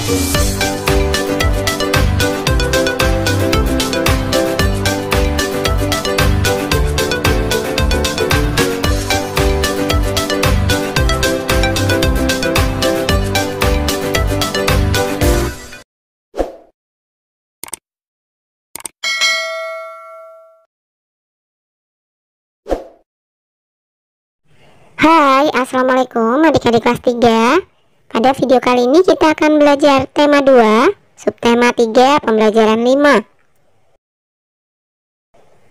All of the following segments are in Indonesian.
Hai, assalamualaikum adik-adik kelas 3. Pada video kali ini kita akan belajar tema 2, subtema 3, pembelajaran 5.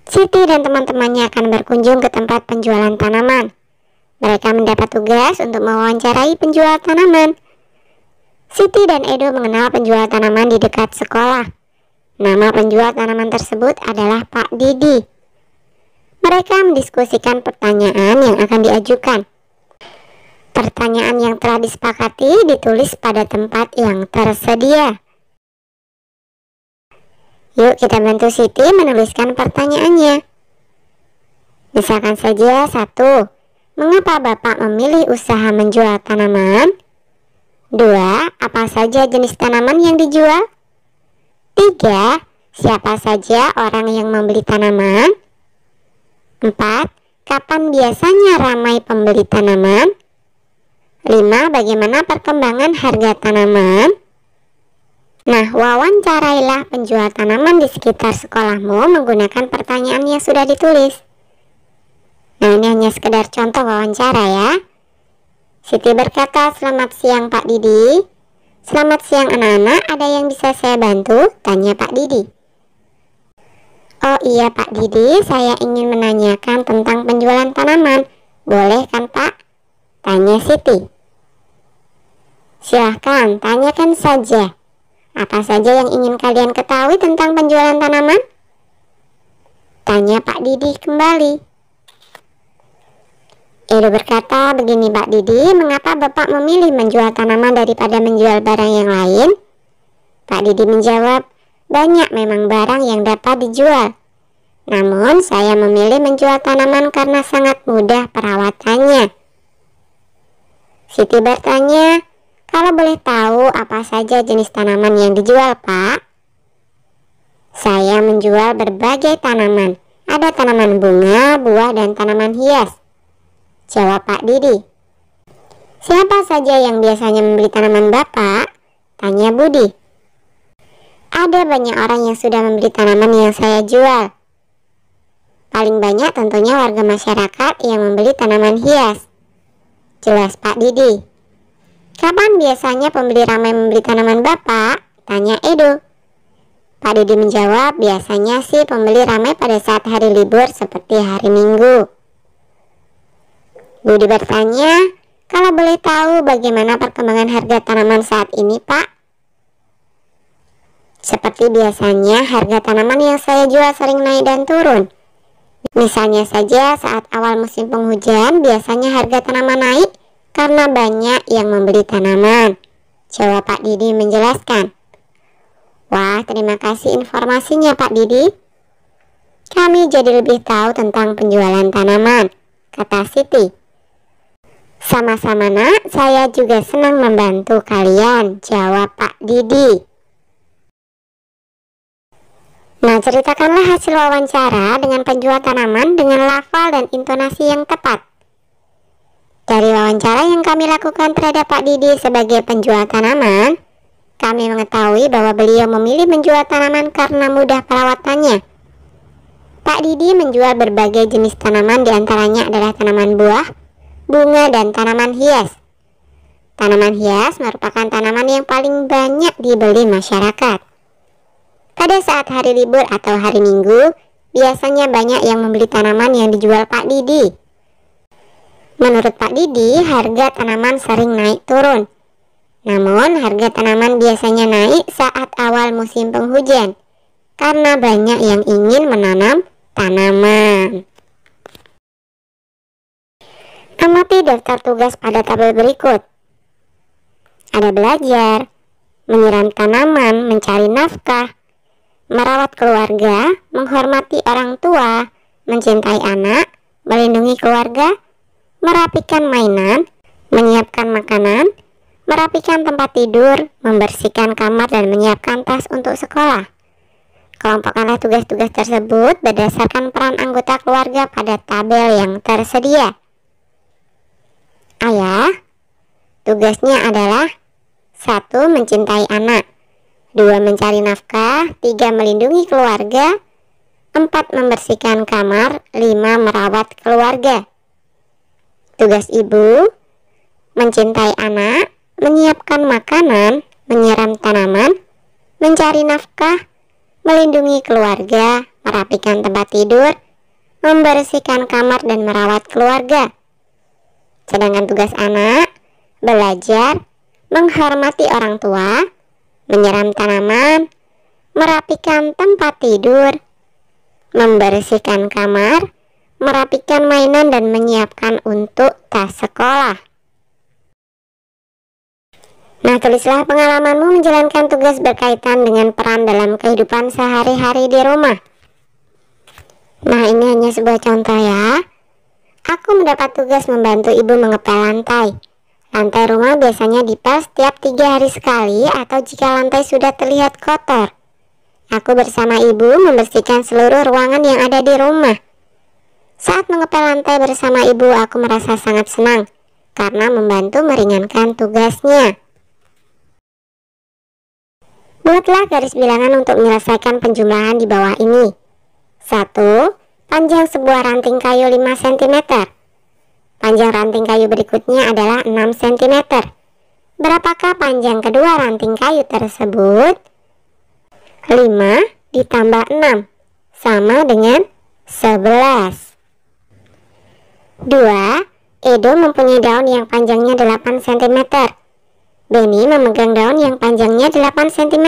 Siti dan teman-temannya akan berkunjung ke tempat penjualan tanaman. Mereka mendapat tugas untuk mewawancarai penjual tanaman. Siti dan Edo mengenal penjual tanaman di dekat sekolah. Nama penjual tanaman tersebut adalah Pak Didi. Mereka mendiskusikan pertanyaan yang akan diajukan. Pertanyaan yang telah disepakati ditulis pada tempat yang tersedia. Yuk kita bantu Siti menuliskan pertanyaannya. Misalkan saja 1. Mengapa Bapak memilih usaha menjual tanaman? 2. Apa saja jenis tanaman yang dijual? 3. Siapa saja orang yang membeli tanaman? 4. Kapan biasanya ramai pembeli tanaman? 5. Bagaimana perkembangan harga tanaman? Nah, wawancarailah penjual tanaman di sekitar sekolahmu menggunakan pertanyaan yang sudah ditulis. Nah, ini hanya sekedar contoh wawancara ya. Siti berkata, "Selamat siang Pak Didi." "Selamat siang anak-anak, ada yang bisa saya bantu?" tanya Pak Didi. "Oh iya Pak Didi, saya ingin menanyakan tentang penjualan tanaman. Boleh kan Pak?" tanya Siti. "Silahkan, tanyakan saja. Apa saja yang ingin kalian ketahui tentang penjualan tanaman?" tanya Pak Didi kembali. Edo berkata, "Begini Pak Didi, mengapa Bapak memilih menjual tanaman daripada menjual barang yang lain?" Pak Didi menjawab, "Banyak memang barang yang dapat dijual. Namun saya memilih menjual tanaman karena sangat mudah perawatannya." Siti bertanya, "Kalau boleh tahu apa saja jenis tanaman yang dijual Pak?" "Saya menjual berbagai tanaman. Ada tanaman bunga, buah, dan tanaman hias," jawab Pak Didi. "Siapa saja yang biasanya membeli tanaman Bapak?" tanya Budi. "Ada banyak orang yang sudah membeli tanaman yang saya jual. Paling banyak tentunya warga masyarakat yang membeli tanaman hias," jelas Pak Didi. "Kapan biasanya pembeli ramai membeli tanaman Bapak?" tanya Edo. Pak Didi menjawab, "Biasanya sih pembeli ramai pada saat hari libur seperti hari Minggu." Budi bertanya, "Kalau boleh tahu bagaimana perkembangan harga tanaman saat ini Pak?" "Seperti biasanya harga tanaman yang saya jual sering naik dan turun. Misalnya saja saat awal musim penghujan biasanya harga tanaman naik karena banyak yang membeli tanaman," jawab Pak Didi menjelaskan. "Wah, terima kasih informasinya Pak Didi. Kami jadi lebih tahu tentang penjualan tanaman," kata Siti. "Sama-sama nak, saya juga senang membantu kalian," jawab Pak Didi. Nah, ceritakanlah hasil wawancara dengan penjual tanaman dengan lafal dan intonasi yang tepat. Dari wawancara yang kami lakukan terhadap Pak Didi sebagai penjual tanaman, kami mengetahui bahwa beliau memilih menjual tanaman karena mudah perawatannya. Pak Didi menjual berbagai jenis tanaman, diantaranya adalah tanaman buah, bunga, dan tanaman hias. Tanaman hias merupakan tanaman yang paling banyak dibeli masyarakat. Pada saat hari libur atau hari Minggu, biasanya banyak yang membeli tanaman yang dijual Pak Didi. Menurut Pak Didi, harga tanaman sering naik turun. Namun, harga tanaman biasanya naik saat awal musim penghujan, karena banyak yang ingin menanam tanaman. Amati daftar tugas pada tabel berikut. Ada belajar, menyiram tanaman, mencari nafkah, merawat keluarga, menghormati orang tua, mencintai anak, melindungi keluarga, merapikan mainan, menyiapkan makanan, merapikan tempat tidur, membersihkan kamar, dan menyiapkan tas untuk sekolah. Kelompokkanlah tugas-tugas tersebut berdasarkan peran anggota keluarga pada tabel yang tersedia. Ayah, tugasnya adalah 1. Mencintai anak, 2. Mencari nafkah, 3. Melindungi keluarga, 4. Membersihkan kamar, 5. Merawat keluarga. Tugas ibu, mencintai anak, menyiapkan makanan, menyiram tanaman, mencari nafkah, melindungi keluarga, merapikan tempat tidur, membersihkan kamar, dan merawat keluarga. Sedangkan tugas anak, belajar, menghormati orang tua, menyiram tanaman, merapikan tempat tidur, membersihkan kamar, merapikan mainan, dan menyiapkan untuk tas sekolah. Nah, tulislah pengalamanmu menjalankan tugas berkaitan dengan peran dalam kehidupan sehari-hari di rumah. Nah, ini hanya sebuah contoh ya. Aku mendapat tugas membantu ibu mengepel lantai. Lantai rumah biasanya dipel setiap 3 hari sekali atau jika lantai sudah terlihat kotor. Aku bersama ibu membersihkan seluruh ruangan yang ada di rumah. Saat mengepel lantai bersama ibu, aku merasa sangat senang karena membantu meringankan tugasnya. Buatlah garis bilangan untuk menyelesaikan penjumlahan di bawah ini. 1. Panjang sebuah ranting kayu 5 cm. Panjang ranting kayu berikutnya adalah 6 cm. Berapakah panjang kedua ranting kayu tersebut? 5 ditambah 6 sama dengan 11. 2. Edo mempunyai daun yang panjangnya 8 cm. Benny memegang daun yang panjangnya 8 cm.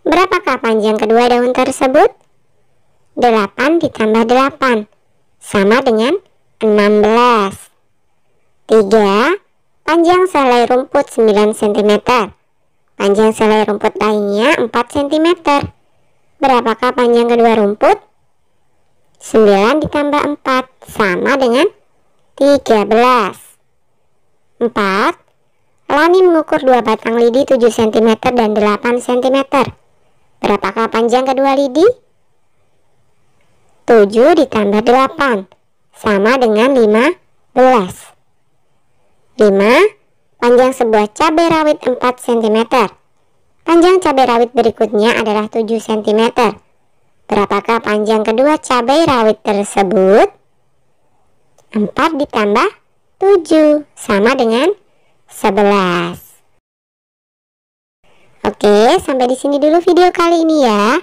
Berapakah panjang kedua daun tersebut? 8 ditambah 8 sama dengan 16. 3. Panjang selai rumput 9 cm. Panjang selai rumput lainnya 4 cm. Berapakah panjang kedua rumput? 9 ditambah 4 sama dengan 13. 4. Lani mengukur 2 batang lidi 7 cm dan 8 cm. Berapakah panjang kedua lidi? 7 ditambah 8 sama dengan 15. 5. Panjang sebuah cabai rawit 4 cm. Panjang cabai rawit berikutnya adalah 7 cm. Berapakah panjang kedua cabai rawit tersebut? 4 ditambah 7 sama dengan 11. Oke, sampai di sini dulu video kali ini ya.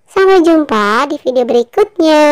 Sampai jumpa di video berikutnya.